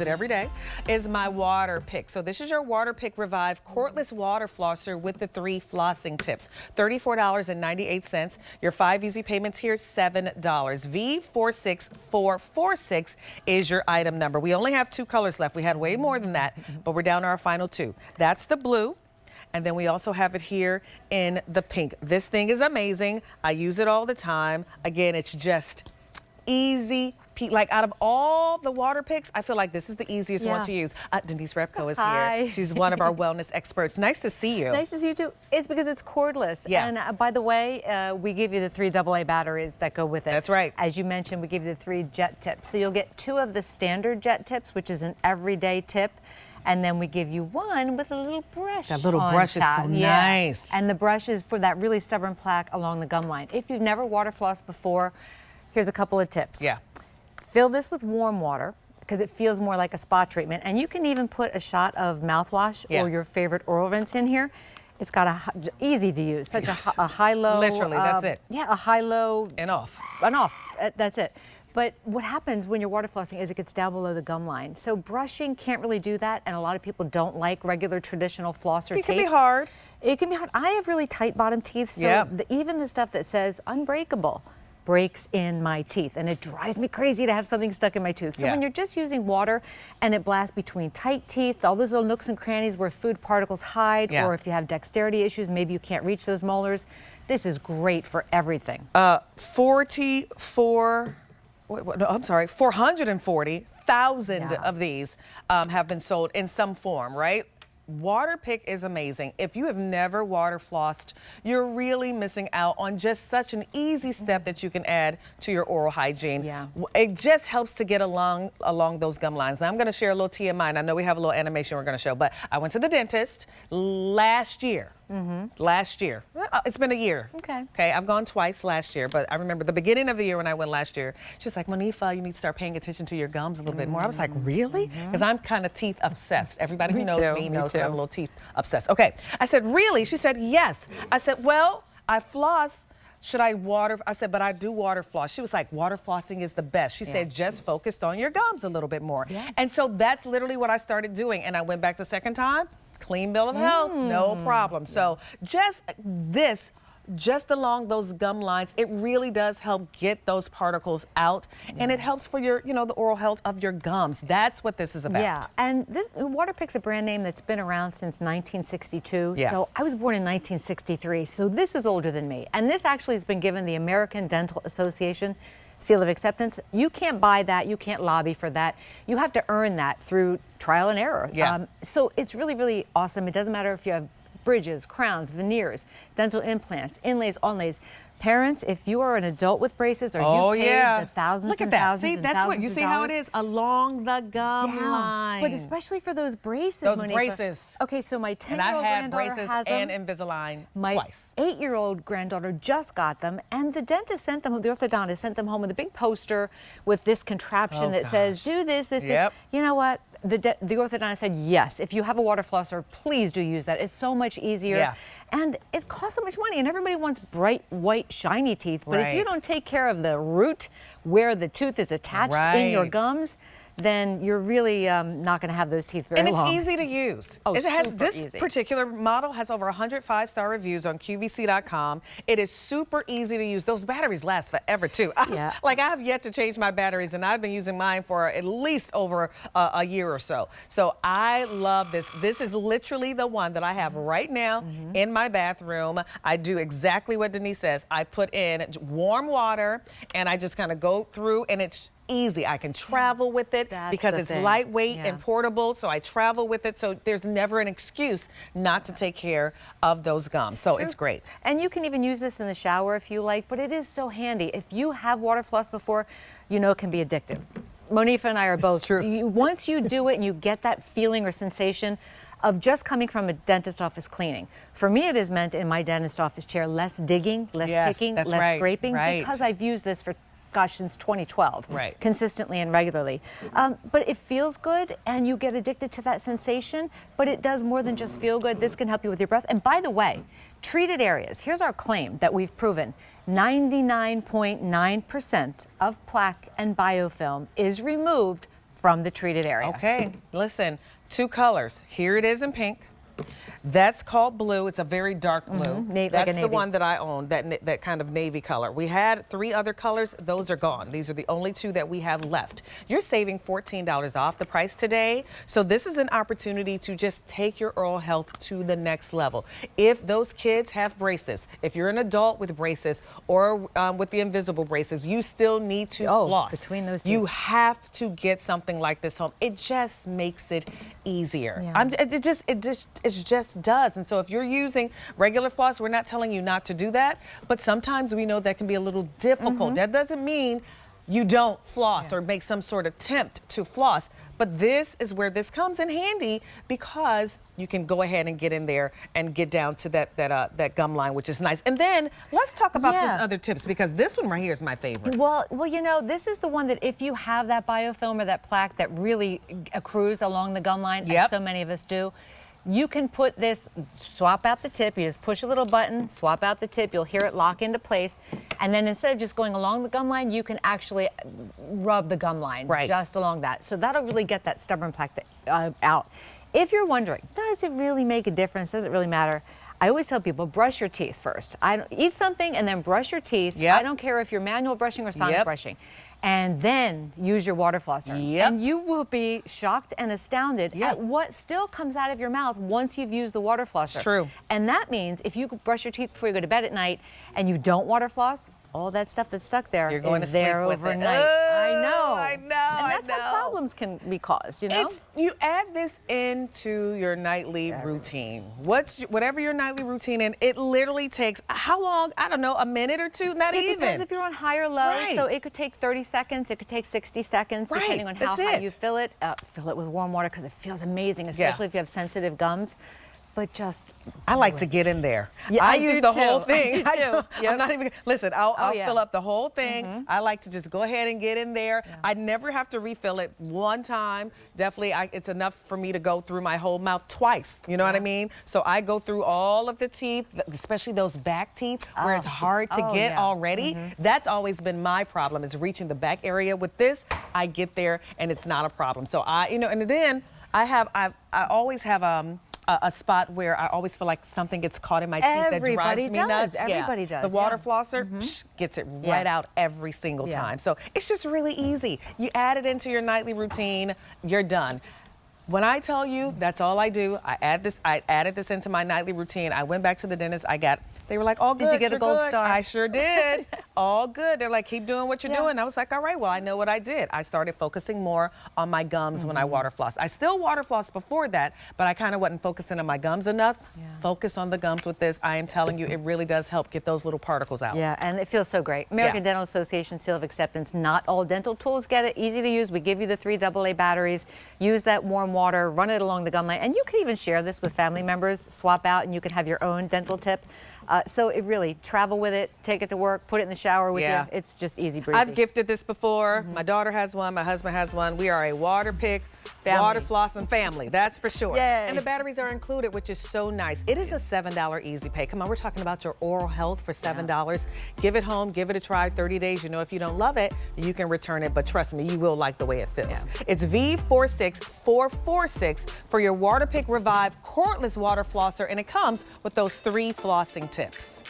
it every day, is my Waterpik. So this is your Waterpik Revive Cordless Water Flosser with the 3 flossing tips. $34.98. Your 5 easy payments here, $7. V46446 is your item number. We only have 2 colors left. We had way more than that, but we're down to our final 2. That's the blue. And then we also have it here in the pink. This thing is amazing. I use it all the time. Again, it's just easy. Like out of all the Waterpiks, I feel like this is the easiest one to use. Denise Repko is here. She's one of our wellness experts. Nice to see you. Nice to see you too. It's because it's cordless. Yeah. And by the way, we give you the 3 AA batteries that go with it. That's right. As you mentioned, we give you the 3 jet tips. So you'll get 2 of the standard jet tips, which is an everyday tip. And then we give you 1 with a little brush. That little brush is so nice. And the brush is for that really stubborn plaque along the gum line. If you've never water flossed before, here's a couple of tips. Yeah. Fill this with warm water because it feels more like a spa treatment. And you can even put a shot of mouthwash or your favorite oral rinse in here. It's got easy to use, such a high-low. Literally, that's it. Yeah, a high-low. And off. And off. That's it. But what happens when you're water flossing is it gets down below the gum line. So brushing can't really do that, and a lot of people don't like regular traditional flosser tape. It can be hard. It can be hard. I have really tight bottom teeth, so even the stuff that says unbreakable breaks in my teeth, and it drives me crazy to have something stuck in my tooth. So when you're just using water and it blasts between tight teeth, all those little nooks and crannies where food particles hide, or if you have dexterity issues, maybe you can't reach those molars, this is great for everything. 440,000 of these have been sold in some form, right? Waterpik is amazing. If you have never water flossed, you're really missing out on just such an easy step that you can add to your oral hygiene. It just helps to get along those gum lines. Now I'm going to share a little TMI, and I know we have a little animation we're going to show, but I went to the dentist last year. Last year. It's been a year. Okay, I've gone twice last year, but I remember the beginning of the year when I went last year, she was like, Monifa, you need to start paying attention to your gums a little bit more. I was like, really? Because I'm kind of teeth obsessed. Everybody who knows me knows that I'm a little teeth obsessed. Okay, I said, really? She said, yes. I said, well, I floss. Should I water? I said, but I do water floss. She was like, water flossing is the best. She said, just focus on your gums a little bit more. And so that's literally what I started doing. And I went back the second time. Clean bill of health, no problem. So just along those gum lines, it really does help get those particles out, and it helps for your, the oral health of your gums. That's what this is about. Yeah, and this Waterpik's a brand name that's been around since 1962. So I was born in 1963, so this is older than me. And this actually has been given the American Dental Association seal of acceptance. You can't buy that. You can't lobby for that. You have to earn that through trial and error. So it's really, really awesome. It doesn't matter if you have bridges, crowns, veneers, dental implants, inlays, onlays. Parents, if you are an adult with braces or you paid the thousands and thousands and thousands you see how it is along the gum line. But especially for those braces, Monifa. Braces. Okay, so my 10-year-old and I've had granddaughter braces has them. and Invisalign My twice. 8-year-old granddaughter just got them, and the dentist sent them, the orthodontist sent them home with a big poster with this contraption that says, do this, this. You know what? The orthodontist said, yes, if you have a water flosser, please do use that. It's so much easier. And it costs so much money, and everybody wants bright, white, shiny teeth. But if you don't take care of the root where the tooth is attached in your gums, then you're really not going to have those teeth very long. And it's easy to use. This particular model has over 100 5-star reviews on QVC.com. It is super easy to use. Those batteries last forever, too. Like, I have yet to change my batteries, and I've been using mine for at least over a year or so. So I love this. This is literally the one that I have right now in my bathroom. I do exactly what Denise says. I put in warm water, and I just kind of go through, and it's easy. I can travel with it because it's lightweight and portable, so I travel with it, so there's never an excuse not to take care of those gums. So it's great. And you can even use this in the shower if you like, but it is so handy. If you have water floss before, you know it can be addictive. Monifa and I are both. Once you do it and you get that feeling or sensation of just coming from a dentist office cleaning. For me, it has meant in my dentist office chair, less digging, less picking, less scraping, because I've used this for since 2012, consistently and regularly. But it feels good, and you get addicted to that sensation, but it does more than just feel good. This can help you with your breath. And by the way, treated areas, here's our claim that we've proven. 99.9% of plaque and biofilm is removed from the treated area. Okay, listen, 2 colors. Here it is in pink. That's called blue. It's a very dark blue. That's the one that I own, that kind of navy color. We had 3 other colors. Those are gone. These are the only 2 that we have left. You're saving $14 off the price today. So this is an opportunity to just take your oral health to the next level. If those kids have braces, if you're an adult with braces or with the invisible braces, you still need to floss. Between those 2. You have to get something like this home. It just makes it easier. Yeah. It just does. And so if you're using regular floss, we're not telling you not to do that, but sometimes we know that can be a little difficult. That doesn't mean you don't floss or make some sort of attempt to floss, but this is where this comes in handy because you can go ahead and get in there and get down to that gum line, which is nice. And then let's talk about these other tips, because this one right here is my favorite. Well, you know, this is the one that if you have that biofilm or that plaque that really accrues along the gum line, as so many of us do, you can put this, swap out the tip, you just push a little button, swap out the tip, you'll hear it lock into place, and then instead of just going along the gum line, you can actually rub the gum line just along that. So that'll really get that stubborn plaque out. If you're wondering, does it really make a difference? Does it really matter? I always tell people, brush your teeth first. Eat something and then brush your teeth. I don't care if you're manual brushing or sonic brushing. And then use your water flosser. And you will be shocked and astounded at what still comes out of your mouth once you've used the water flosser. It's true. And that means if you brush your teeth before you go to bed at night and you don't water floss, all that stuff that's stuck there is there overnight. I know. And that's how problems can be caused, you know? You add this into your nightly routine. Whatever your nightly routine is, it literally takes, how long? I don't know, a minute or 2, not even. It depends if you're on high or low. So it could take 30 seconds, it could take 60 seconds, depending on how high you fill it. Fill it with warm water because it feels amazing, especially if you have sensitive gums. But just I like to get in there. I use the whole thing. I'm not even, listen, I'll fill up the whole thing. I like to just go ahead and get in there. I never have to refill it one time. Definitely, it's enough for me to go through my whole mouth twice. You know what I mean? So I go through all of the teeth, especially those back teeth where it's hard to get already. That's always been my problem, is reaching the back area. With this, I get there and it's not a problem. So and then I always have a spot where I always feel like something gets caught in my teeth that drives me nuts. Everybody does. The water flosser gets it right out every single time. So it's just really easy. You add it into your nightly routine, you're done. When I tell you, that's all I do. I added this into my nightly routine. I went back to the dentist. They were like, all good. Did you get a gold star? I sure did. All good. They're like, keep doing what you're doing. I was like, all right, well, I know what I did. I started focusing more on my gums when I water floss. I still water floss before that, but I kind of wasn't focusing on my gums enough. Focus on the gums with this. I am telling you, it really does help get those little particles out. Yeah, and it feels so great. American Dental Association seal of acceptance. Not all dental tools get it. Easy to use. We give you the 3 AA batteries. Use that warm water. Run it along the gum line. And you can even share this with family members. Swap out, and you can have your own dental tip. So it really, travel with it, take it to work, put it in the shower with you. It's just easy breezy. I've gifted this before. My daughter has one, my husband has one. We are a Waterpik water flossing family, that's for sure. And the batteries are included, which is so nice. It is a $7 easy pay. Come on, we're talking about your oral health for $7. Give it home, give it a try, 30 days. You know, if you don't love it, you can return it, but trust me, you will like the way it feels. It's V46446 for your Waterpik Revive Cordless Water Flosser, and it comes with those 3 flossing tips.